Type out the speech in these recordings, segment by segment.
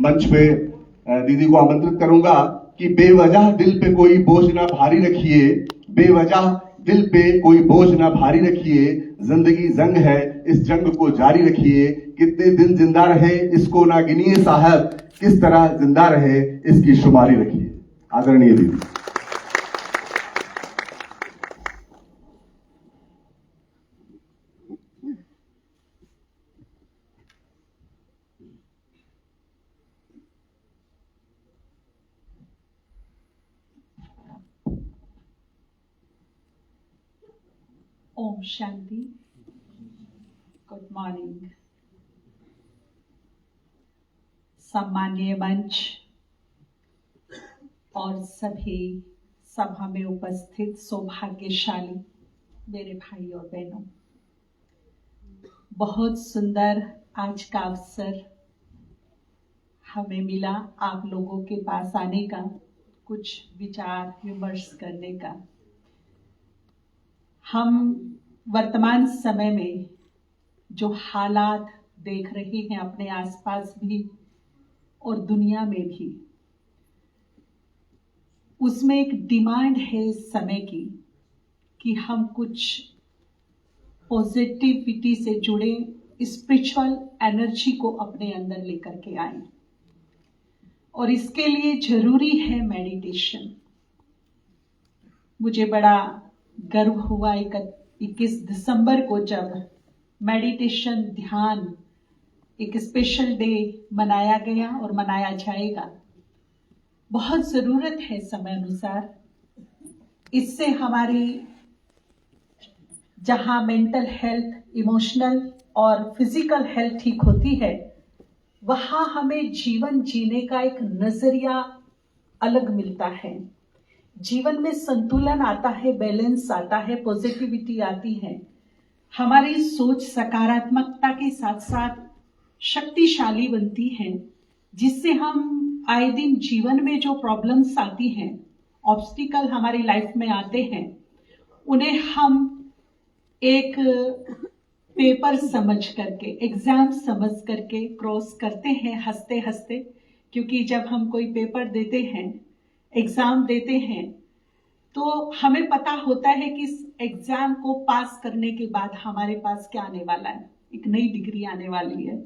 मंच पे दीदी को आमंत्रित करूंगा कि बेवजह दिल पे कोई बोझ ना भारी रखिए, बेवजह दिल पे कोई बोझ ना भारी रखिए, जिंदगी जंग है इस जंग को जारी रखिए, कितने दिन जिंदा रहे इसको ना गिनिए साहब, किस तरह जिंदा रहे इसकी शुमारी रखिए। आदरणीय दीदी। ओम शांति। Good morning. सम्माननीय मंच और सभी सभा में उपस्थित सौभाग्यशाली मेरे भाई और बहनों, बहुत सुंदर आज का अवसर हमें मिला आप लोगों के पास आने का, कुछ विचार विमर्श करने का। हम वर्तमान समय में जो हालात देख रहे हैं अपने आसपास भी और दुनिया में भी, उसमें एक डिमांड है इस समय की कि हम कुछ पॉजिटिविटी से जुड़े स्पिरिचुअल एनर्जी को अपने अंदर लेकर के आए, और इसके लिए जरूरी है मेडिटेशन। मुझे बड़ा गर्व हुआ 21 दिसंबर को जब मेडिटेशन ध्यान एक स्पेशल डे मनाया गया और मनाया जाएगा। बहुत जरूरत है समय अनुसार। इससे हमारी जहां मेंटल हेल्थ, इमोशनल और फिजिकल हेल्थ ठीक होती है, वहां हमें जीवन जीने का एक नजरिया अलग मिलता है। जीवन में संतुलन आता है, बैलेंस आता है, पॉजिटिविटी आती है। हमारी सोच सकारात्मकता के साथ साथ शक्तिशाली बनती है, जिससे हम आए दिन जीवन में जो प्रॉब्लम्स आती हैं, ऑब्स्टिकल हमारी लाइफ में आते हैं, उन्हें हम एक पेपर समझ करके, एग्जाम समझ करके क्रॉस करते हैं हंसते हंसते। क्योंकि जब हम कोई पेपर देते हैं, एग्जाम देते हैं, तो हमें पता होता है कि इस एग्जाम को पास करने के बाद हमारे पास क्या आने वाला है। एक नई डिग्री आने वाली है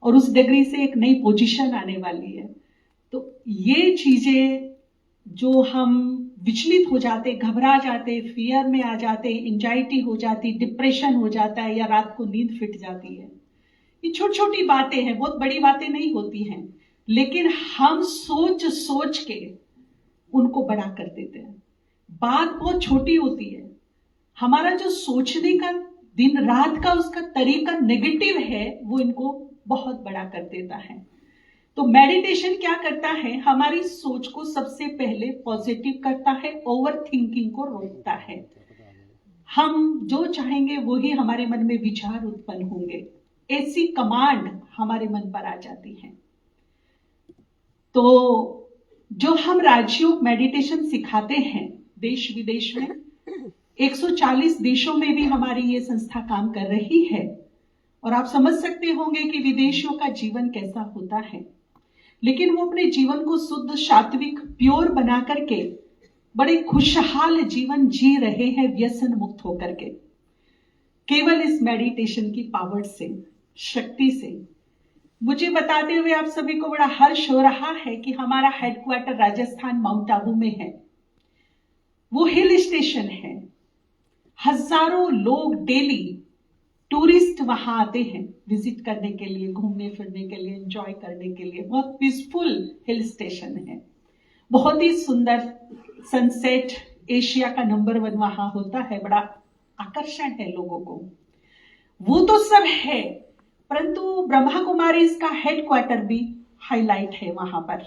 और उस डिग्री से एक नई पोजीशन आने वाली है। तो ये चीजें जो हम विचलित हो जाते, घबरा जाते, फियर में आ जाते, एंजाइटी हो जाती, डिप्रेशन हो जाता है या रात को नींद फिट जाती है, ये छोटी छोटी बातें हैं, बहुत बड़ी बातें नहीं होती हैं, लेकिन हम सोच सोच के उनको बड़ा कर देते हैं। बात बहुत छोटी होती है, हमारा जो सोचने का दिन रात का उसका तरीका नेगेटिव है, वो इनको बहुत बड़ा कर देता है। तो मेडिटेशन क्या करता है, हमारी सोच को सबसे पहले पॉजिटिव करता है, ओवर थिंकिंग को रोकता है। हम जो चाहेंगे वही हमारे मन में विचार उत्पन्न होंगे, ऐसी कमांड हमारे मन पर आ जाती है। तो जो हम राजयोग मेडिटेशन सिखाते हैं देश विदेश में, 140 देशों में भी हमारी ये संस्था काम कर रही है। और आप समझ सकते होंगे कि विदेशियों का जीवन कैसा होता है, लेकिन वो अपने जीवन को शुद्ध, सात्विक, प्योर बना करके बड़े खुशहाल जीवन जी रहे हैं, व्यसन मुक्त होकर के, केवल इस मेडिटेशन की पावर से, शक्ति से। मुझे बताते हुए आप सभी को बड़ा हर्ष हो रहा है कि हमारा हेडक्वार्टर राजस्थान माउंट आबू में है। वो हिल स्टेशन है, हजारों लोग डेली टूरिस्ट वहां आते हैं विजिट करने के लिए, घूमने फिरने के लिए, एंजॉय करने के लिए। बहुत पीसफुल हिल स्टेशन है, बहुत ही सुंदर सनसेट, एशिया का नंबर 1 वहां होता है, बड़ा आकर्षण है लोगों को। वो तो सब है, परंतु ब्रह्मा कुमारी इसका हेडक्वार्टर भी हाईलाइट है वहां पर।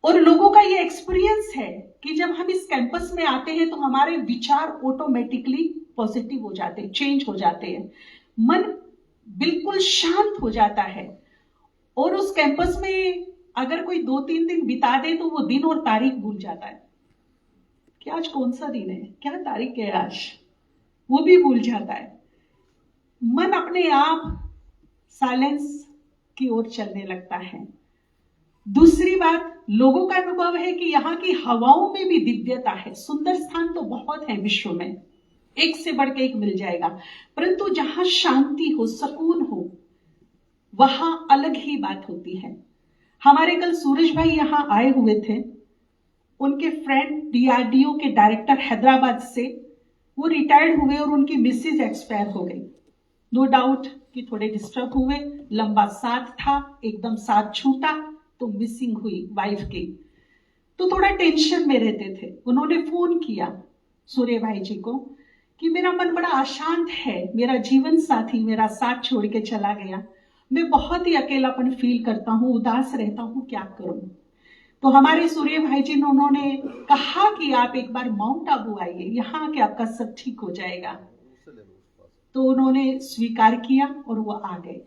और लोगों का ये एक्सपीरियंस है कि जब हम इस कैंपस में आते हैं तो हमारे विचार ऑटोमेटिकली पॉजिटिव हो जाते हैं, चेंज हो जाते हैं, मन बिल्कुल शांत हो जाता है। और उस कैंपस में अगर कोई 2-3 दिन बिता दे तो वो दिन और तारीख भूल जाता है कि आज कौन सा दिन है, क्या तारीख है आज, वो भी भूल जाता है। मन अपने आप साइलेंस की ओर चलने लगता है। दूसरी बात, लोगों का अनुभव है कि यहाँ की हवाओं में भी दिव्यता है। सुंदर स्थान तो बहुत है विश्व में, एक से बढ़ के एक मिल जाएगा, परंतु जहां शांति हो, सुकून हो, वहां अलग ही बात होती है। हमारे कल सूरज भाई यहां आए हुए थे, उनके फ्रेंड DRDO के डायरेक्टर हैदराबाद से, वो रिटायर्ड हुए और उनकी मिसेज एक्सपायर हो गई। नो डाउट कि थोड़े डिस्टर्ब हुए, लंबा साथ था, एकदम साथ छूटा तो मिसिंग हुई वाइफ की, तो थोड़ा टेंशन में रहते थे। उन्होंने फोन किया सूर्य भाई जी को कि मेरा मन बड़ा अशांत है, मेरा जीवन साथी मेरा साथ छोड़ के चला गया, मैं बहुत ही अकेलापन फील करता हूँ, उदास रहता हूँ, क्या करूं। तो हमारे सूर्य भाई जी ने उन्होंने कहा कि आप एक बार माउंट आबू आइए, यहाँ आके आपका सब ठीक हो जाएगा। तो उन्होंने स्वीकार किया और वो आ गए।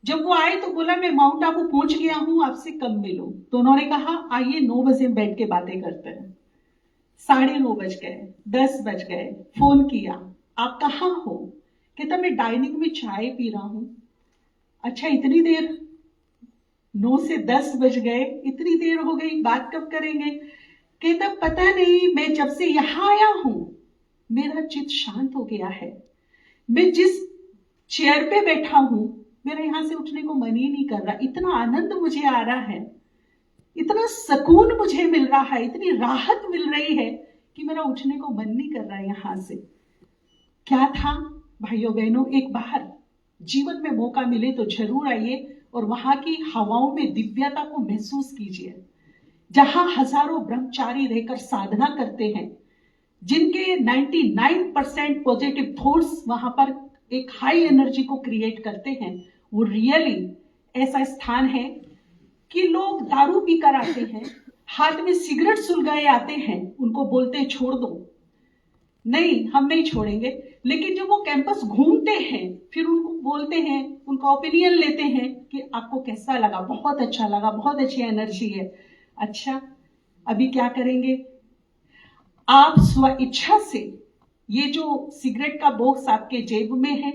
जब वो आए तो बोला मैं माउंट आबू पहुंच गया हूं, आपसे कब मिलूं। तो उन्होंने कहा आइए 9 बजे बैठ के बातें करते हैं। 9:30 बज गए, 10 बज गए, फोन किया, आप कहाँ हो? कहता मैं डाइनिंग में चाय पी रहा हूं। अच्छा इतनी देर, 9 से 10 बज गए, इतनी देर हो गई, बात कब करेंगे? कहता पता नहीं, मैं जब से यहां आया हूं मेरा चित्त शांत हो गया है, मैं जिस चेयर पे बैठा हूं मेरा यहां से उठने को मन ही नहीं कर रहा, इतना आनंद मुझे आ रहा है, इतना सुकून मुझे मिल रहा है, इतनी राहत मिल रही है कि मेरा उठने को मन नहीं कर रहा है यहां से। क्या था भाइयों बहनों, एक बार जीवन में मौका मिले तो जरूर आइए और वहां की हवाओं में दिव्यता को महसूस कीजिए, जहां हजारों ब्रह्मचारी रहकर साधना करते हैं, जिनके 99% पॉजिटिव थॉट्स वहां पर एक हाई एनर्जी को क्रिएट करते हैं। वो रियली ऐसा स्थान है कि लोग दारू पीकर आते हैं, हाथ में सिगरेट सुलगाए आते हैं, उनको बोलते हैं छोड़ दो, नहीं हम नहीं छोड़ेंगे। लेकिन जब वो कैंपस घूमते हैं फिर उनको बोलते हैं, उनका ओपिनियन लेते हैं कि आपको कैसा लगा, बहुत अच्छा लगा, बहुत अच्छी एनर्जी है। अच्छा अभी क्या करेंगे? आप स्व इच्छा से ये जो सिगरेट का बॉक्स आपके जेब में है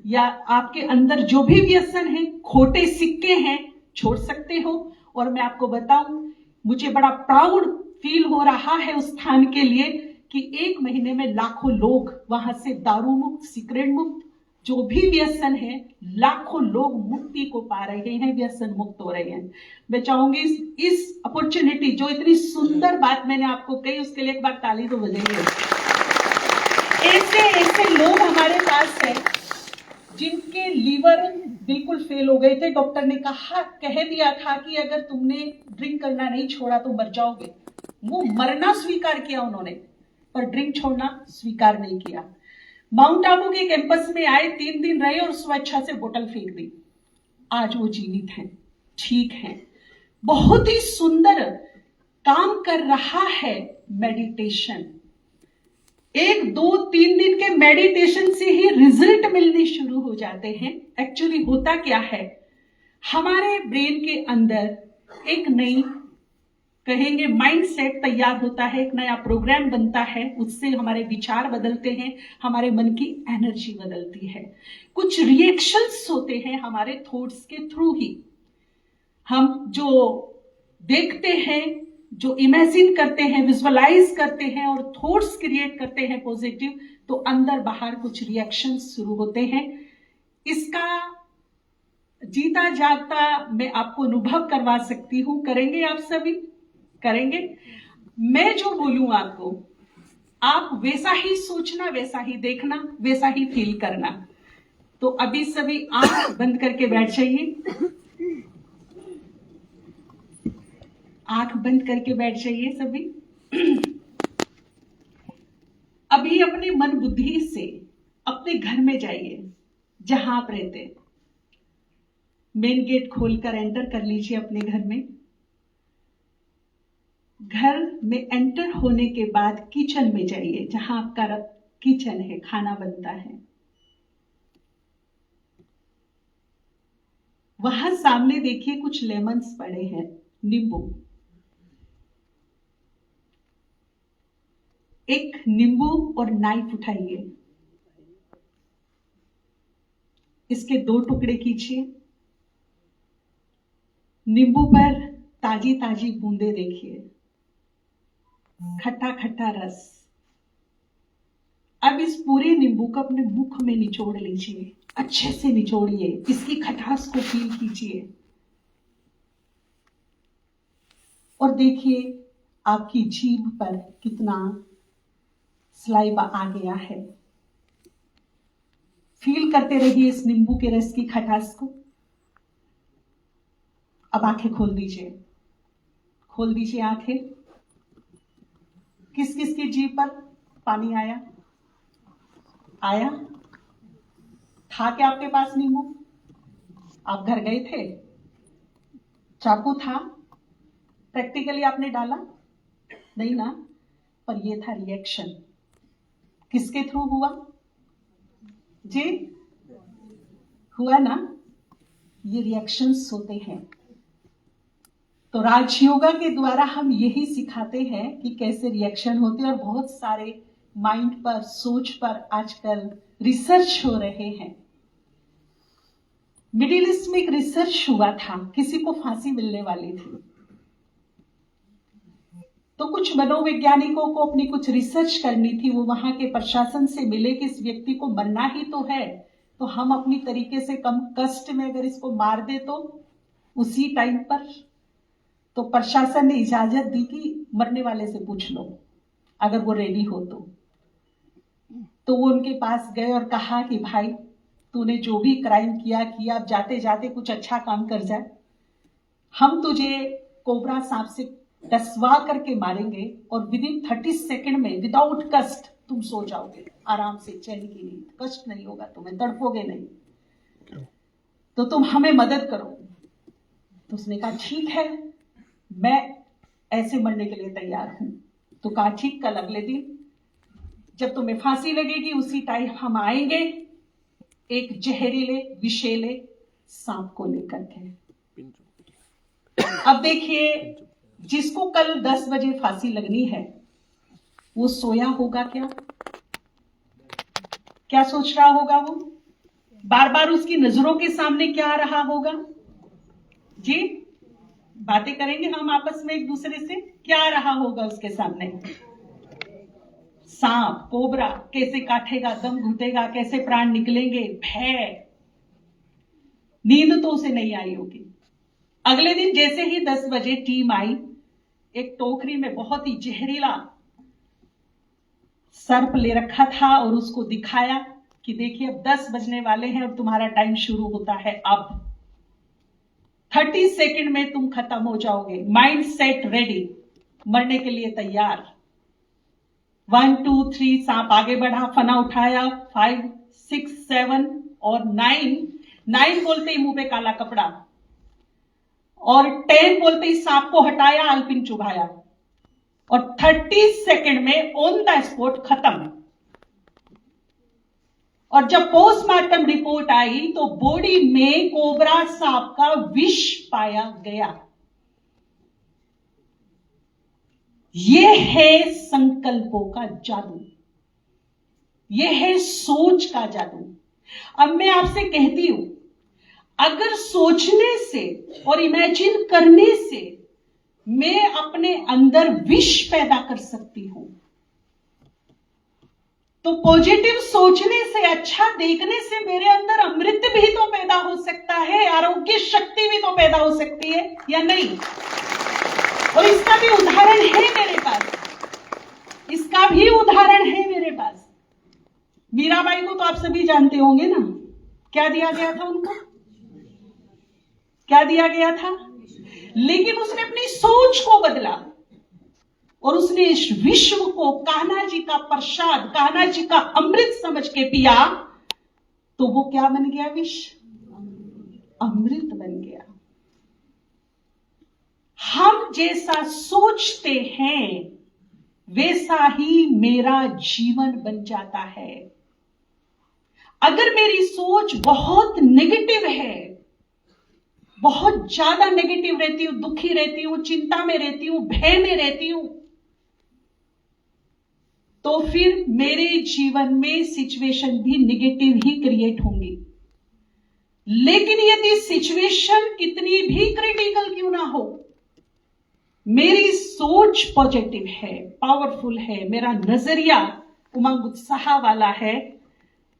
या आपके अंदर जो भी व्यसन है, खोटे सिक्के हैं, छोड़ सकते हो। और मैं आपको बताऊं, मुझे बड़ा प्राउड फील हो रहा है उस स्थान के लिए कि 1 महीने में लाखों लोग वहां से दारू मुक्त, सिगरेट मुक्त, जो भी व्यसन है, लाखों लोग मुक्ति को पा रहे हैं, व्यसन मुक्त हो रहे हैं। मैं चाहूंगी इस अपॉर्चुनिटी, जो इतनी सुंदर बात मैंने आपको कही, उसके लिए एक बार ताली तो बजाइए। ऐसे ऐसे लोग हमारे पास हैं जिनके लीवर बिल्कुल फेल हो गए थे, डॉक्टर ने कह दिया था कि अगर तुमने ड्रिंक करना नहीं छोड़ा तो मर जाओगे। वो मरना स्वीकार किया उन्होंने, पर ड्रिंक छोड़ना स्वीकार नहीं किया। माउंट आबू के कैंपस में आए, 3 दिन रहे और स्वेच्छा से बोतल फेंक दी। आज वो जीवित हैं, ठीक हैं, बहुत ही सुंदर काम कर रहा है मेडिटेशन। 1, 2, 3 दिन के मेडिटेशन से ही रिजल्ट मिलने शुरू हो जाते हैं। एक्चुअली होता क्या है, हमारे ब्रेन के अंदर एक नई कहेंगे माइंडसेट तैयार होता है, एक नया प्रोग्राम बनता है, उससे हमारे विचार बदलते हैं, हमारे मन की एनर्जी बदलती है, कुछ रिएक्शंस होते हैं हमारे थॉट्स के थ्रू ही। हम जो देखते हैं, जो इमेजिन करते हैं, विजुअलाइज करते हैं और थॉट्स क्रिएट करते हैं पॉजिटिव, तो अंदर बाहर कुछ रिएक्शंस शुरू होते हैं। इसका जीता जागता मैं आपको अनुभव करवा सकती हूं। करेंगे आप सभी? करेंगे? मैं जो बोलूं आपको, आप वैसा ही सोचना, वैसा ही देखना, वैसा ही फील करना। तो अभी सभी आंख बंद करके बैठ जाइए, आंख बंद करके बैठ जाइए सभी। अभी अपने मन बुद्धि से अपने घर में जाइए, जहां आप रहते, मेन गेट खोलकर एंटर कर लीजिए अपने घर में। घर में एंटर होने के बाद किचन में जाइए, जहां आपका किचन है, खाना बनता है। वहां सामने देखिए कुछ लेमन्स पड़े हैं, नींबू। एक नींबू और नाइफ उठाइए, इसके 2 टुकड़े कीजिए, नींबू पर ताजी ताजी बूंदे देखिए, खट्टा खट्टा रस। अब इस पूरे नींबू को अपने मुख में निचोड़ लीजिए, अच्छे से निचोड़िए, इसकी खटास को फील कीजिए और देखिए आपकी जीभ पर कितना सलाइवा आ गया है। फील करते रहिए इस नींबू के रस की खटास को। अब आंखें खोल दीजिए, खोल दीजिए आंखें। किस किस की जीभ पर पानी आया? आया? था क्या आपके पास नींबू? आप घर गए थे, चाकू था, प्रैक्टिकली आपने डाला नहीं ना, पर ये था रिएक्शन। किसके थ्रू हुआ जी? हुआ ना? ये रिएक्शंस होते हैं। तो राजयोगा के द्वारा हम यही सिखाते हैं कि कैसे रिएक्शन होते हैं और बहुत सारे माइंड पर, सोच पर आजकल रिसर्च हो रहे हैं। मिडिल ईस्ट में एक रिसर्च हुआ था, किसी को फांसी मिलने वाली थी, तो कुछ मनोवैज्ञानिकों को अपनी कुछ रिसर्च करनी थी। वो वहां के प्रशासन से मिले कि इस व्यक्ति को मरना ही तो है, तो हम अपनी तरीके से कम कष्ट में अगर इसको मार दे तो उसी टाइम पर। तो प्रशासन ने इजाजत दी कि मरने वाले से पूछ लो अगर वो रेडी हो तो वो उनके पास गए और कहा कि भाई तूने जो भी क्राइम किया, अब जाते जाते कुछ अच्छा काम कर जाए। हम तुझे कोबरा सांप से डसवा करके मारेंगे और विदिन 30 सेकंड में विदाउट कष्ट तुम सो जाओगे आराम से, चैन की नींद, कष्ट नहीं होगा तुम्हें, तड़पोगे नहीं, तो तुम हमें मदद करो। तो उसने कहा ठीक है, मैं ऐसे मरने के लिए तैयार हूं। तो कहा ठीक, कल अगले दिन जब तुम्हें फांसी लगेगी उसी टाइम हम आएंगे एक जहरीले विषैले सांप को लेकर के। अब देखिए, जिसको कल 10 बजे फांसी लगनी है वो सोया होगा क्या? क्या सोच रहा होगा? वो बार बार उसकी नजरों के सामने क्या आ रहा होगा जी? बातें करेंगे हम आपस में एक दूसरे से, क्या आ रहा होगा उसके सामने? सांप, कोबरा, कैसे काटेगा, दम घुटेगा, कैसे प्राण निकलेंगे, भय। नींद तो उसे नहीं आई होगी। अगले दिन जैसे ही 10 बजे टीम आई, एक टोकरी में बहुत ही जहरीला सर्प ले रखा था और उसको दिखाया कि देखिए अब 10 बजने वाले हैं और तुम्हारा टाइम शुरू होता है। अब 30 सेकंड में तुम खत्म हो जाओगे। माइंड सेट रेडी, मरने के लिए तैयार। 1 2 3 सांप आगे बढ़ा, फना उठाया, 5 6 7 और 9 बोलते ही मुंह पे काला कपड़ा, और 10 बोलते ही सांप को हटाया, आलपिन चुभाया, और 30 सेकंड में ऑन द स्पॉट खत्म। और जब पोस्टमार्टम रिपोर्ट आई तो बॉडी में कोबरा सांप का विष पाया गया। यह है संकल्पों का जादू, यह है सोच का जादू। अब मैं आपसे कहती हूं, अगर सोचने से और इमेजिन करने से मैं अपने अंदर विष पैदा कर सकती हूं, तो पॉजिटिव सोचने से, अच्छा देखने से मेरे अंदर अमृत भी तो पैदा हो सकता है, आरोग्य शक्ति भी तो पैदा हो सकती है या नहीं? और इसका भी उदाहरण है मेरे पास, इसका भी उदाहरण है मेरे पास। मीराबाई को तो आप सभी जानते होंगे ना, क्या दिया गया था उनको? क्या दिया गया था? लेकिन उसने अपनी सोच को बदला और उसने इस विश्व को कान्हा जी का प्रसाद, कान्हा जी का अमृत समझ के पिया, तो वो क्या बन गया? विष अमृत बन गया। हम जैसा सोचते हैं वैसा ही मेरा जीवन बन जाता है। अगर मेरी सोच बहुत नेगेटिव है, बहुत ज्यादा नेगेटिव रहती हूं, दुखी रहती हूं, चिंता में रहती हूं, भय में रहती हूं, तो फिर मेरे जीवन में सिचुएशन भी नेगेटिव ही क्रिएट होंगी। लेकिन यदि सिचुएशन कितनी भी क्रिटिकल क्यों हो, मेरी सोच पॉजिटिव है, पावरफुल है, मेरा नजरिया उमंग उत्साह वाला है,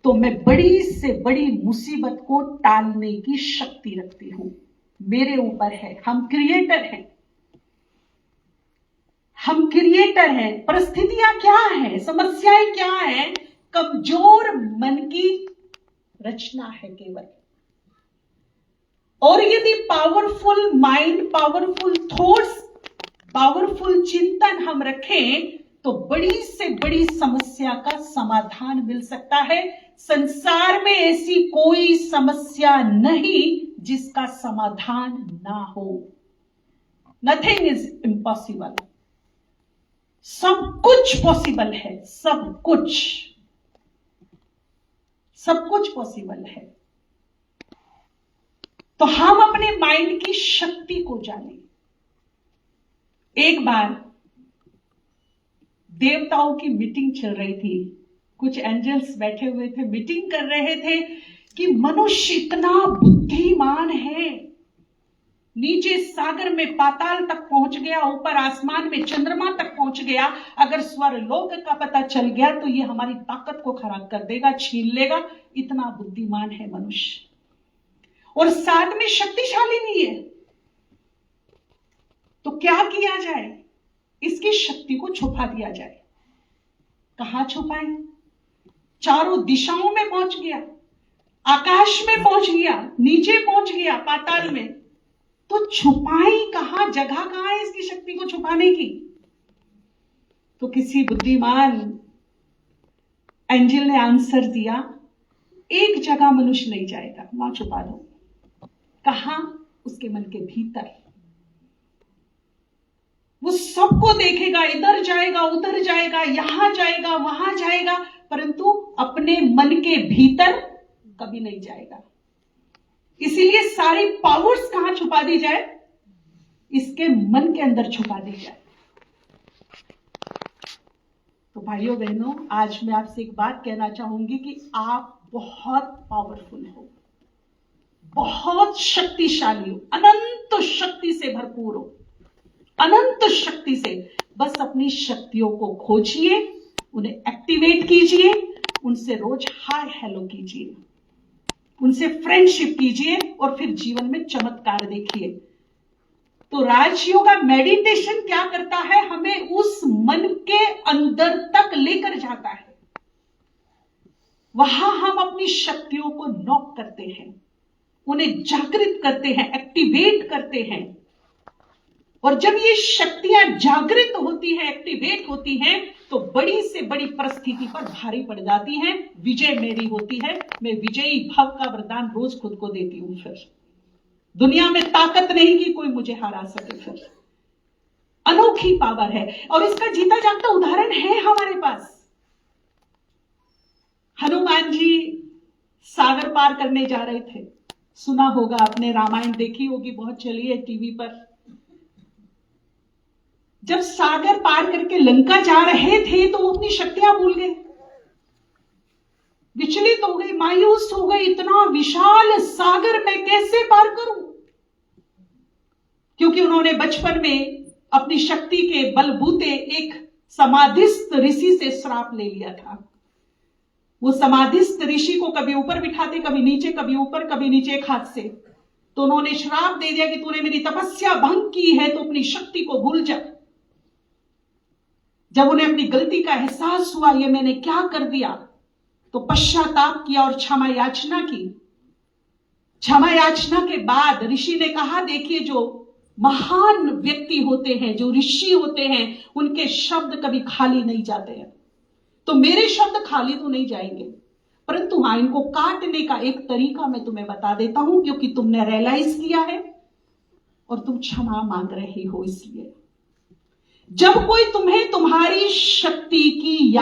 तो मैं बड़ी से बड़ी मुसीबत को टालने की शक्ति रखती हूं। मेरे ऊपर है। हम क्रिएटर हैं, हम क्रिएटर हैं। परिस्थितियां क्या हैं, समस्याएं क्या हैं, कमजोर मन की रचना है केवल। और यदि powerful mind, powerful thoughts, powerful चिंतन हम रखें तो बड़ी से बड़ी समस्या का समाधान मिल सकता है। संसार में ऐसी कोई समस्या नहीं जिसका समाधान ना हो। Nothing is impossible. सब कुछ पॉसिबल है, सब कुछ पॉसिबल है। तो हम अपने माइंड की शक्ति को जानें। एक बार देवताओं की मीटिंग चल रही थी, कुछ एंजल्स बैठे हुए थे, मीटिंग कर रहे थे कि मनुष्य इतना बुद्धिमान है, नीचे सागर में पाताल तक पहुंच गया, ऊपर आसमान में चंद्रमा तक पहुंच गया। अगर स्वरलोक का पता चल गया तो ये हमारी ताकत को खराब कर देगा, छीन लेगा। इतना बुद्धिमान है मनुष्य, और साथ में शक्तिशाली भी है। तो क्या किया जाए? इसकी शक्ति को छुपा दिया जाए। कहां छुपाए? चारों दिशाओं में पहुंच गया, आकाश में पहुंच गया, नीचे पहुंच गया, पाताल में। तो छुपाई कहां? जगह कहां है इसकी शक्ति को छुपाने की? तो किसी बुद्धिमान एंजल ने आंसर दिया, एक जगह मनुष्य नहीं जाएगा, वहां छुपा दो। कहां? उसके मन के भीतर। वो सबको देखेगा, इधर जाएगा, उधर जाएगा, यहां जाएगा, वहां जाएगा, परंतु अपने मन के भीतर कभी नहीं जाएगा। इसीलिए सारी पावर्स कहां छुपा दी जाए? इसके मन के अंदर छुपा दी जाए। तो भाइयों बहनों, आज मैं आपसे एक बात कहना चाहूंगी कि आप बहुत पावरफुल हो, बहुत शक्तिशाली हो, अनंत शक्ति से भरपूर हो, अनंत शक्ति से। बस अपनी शक्तियों को खोजिए, उन्हें एक्टिवेट कीजिए, उनसे रोज हाय हेलो कीजिए, उनसे फ्रेंडशिप कीजिए, और फिर जीवन में चमत्कार देखिए। तो राजयोगा मेडिटेशन क्या करता है? हमें उस मन के अंदर तक लेकर जाता है। वहां हम अपनी शक्तियों को नॉक करते हैं, उन्हें जागृत करते हैं, एक्टिवेट करते हैं। और जब ये शक्तियां जागृत होती हैं, एक्टिवेट होती हैं, तो बड़ी से बड़ी परिस्थिति पर भारी पड़ जाती हैं। विजय मेरी होती है। मैं विजयी भव का वरदान रोज खुद को देती हूं। फिर दुनिया में ताकत नहीं कि कोई मुझे हरा सके। फिर अनोखी पावर है, और इसका जीता जागता उदाहरण है हमारे पास। हनुमान जी सागर पार करने जा रहे थे। सुना होगा आपने, रामायण देखी होगी, बहुत चली है टीवी पर। जब सागर पार करके लंका जा रहे थे तो वो अपनी शक्तियां भूल गए, विचलित हो गए, मायूस हो गए। इतना विशाल सागर मैं कैसे पार करूं? क्योंकि उन्होंने बचपन में अपनी शक्ति के बलबूते एक समाधिस्थ ऋषि से श्राप ले लिया था। वो समाधिस्थ ऋषि को कभी ऊपर बिठाते, कभी नीचे, कभी ऊपर, कभी नीचे, एक हाथ से। तो उन्होंने श्राप दे दिया कि तूने मेरी तपस्या भंग की है तो अपनी शक्ति को भूल जा। जब उन्हें अपनी गलती का एहसास हुआ, ये मैंने क्या कर दिया, तो पश्चाताप किया और क्षमा याचना की। क्षमा याचना के बाद ऋषि ने कहा, देखिए जो महान व्यक्ति होते हैं, जो ऋषि होते हैं, उनके शब्द कभी खाली नहीं जाते हैं। तो मेरे शब्द खाली तो नहीं जाएंगे, परंतु हाँ, इनको काटने का एक तरीका मैं तुम्हें बता देता हूं, क्योंकि तुमने रियलाइज किया है और तुम क्षमा मांग रहे हो। इसलिए जब कोई तुम्हें तुम्हारी शक्ति की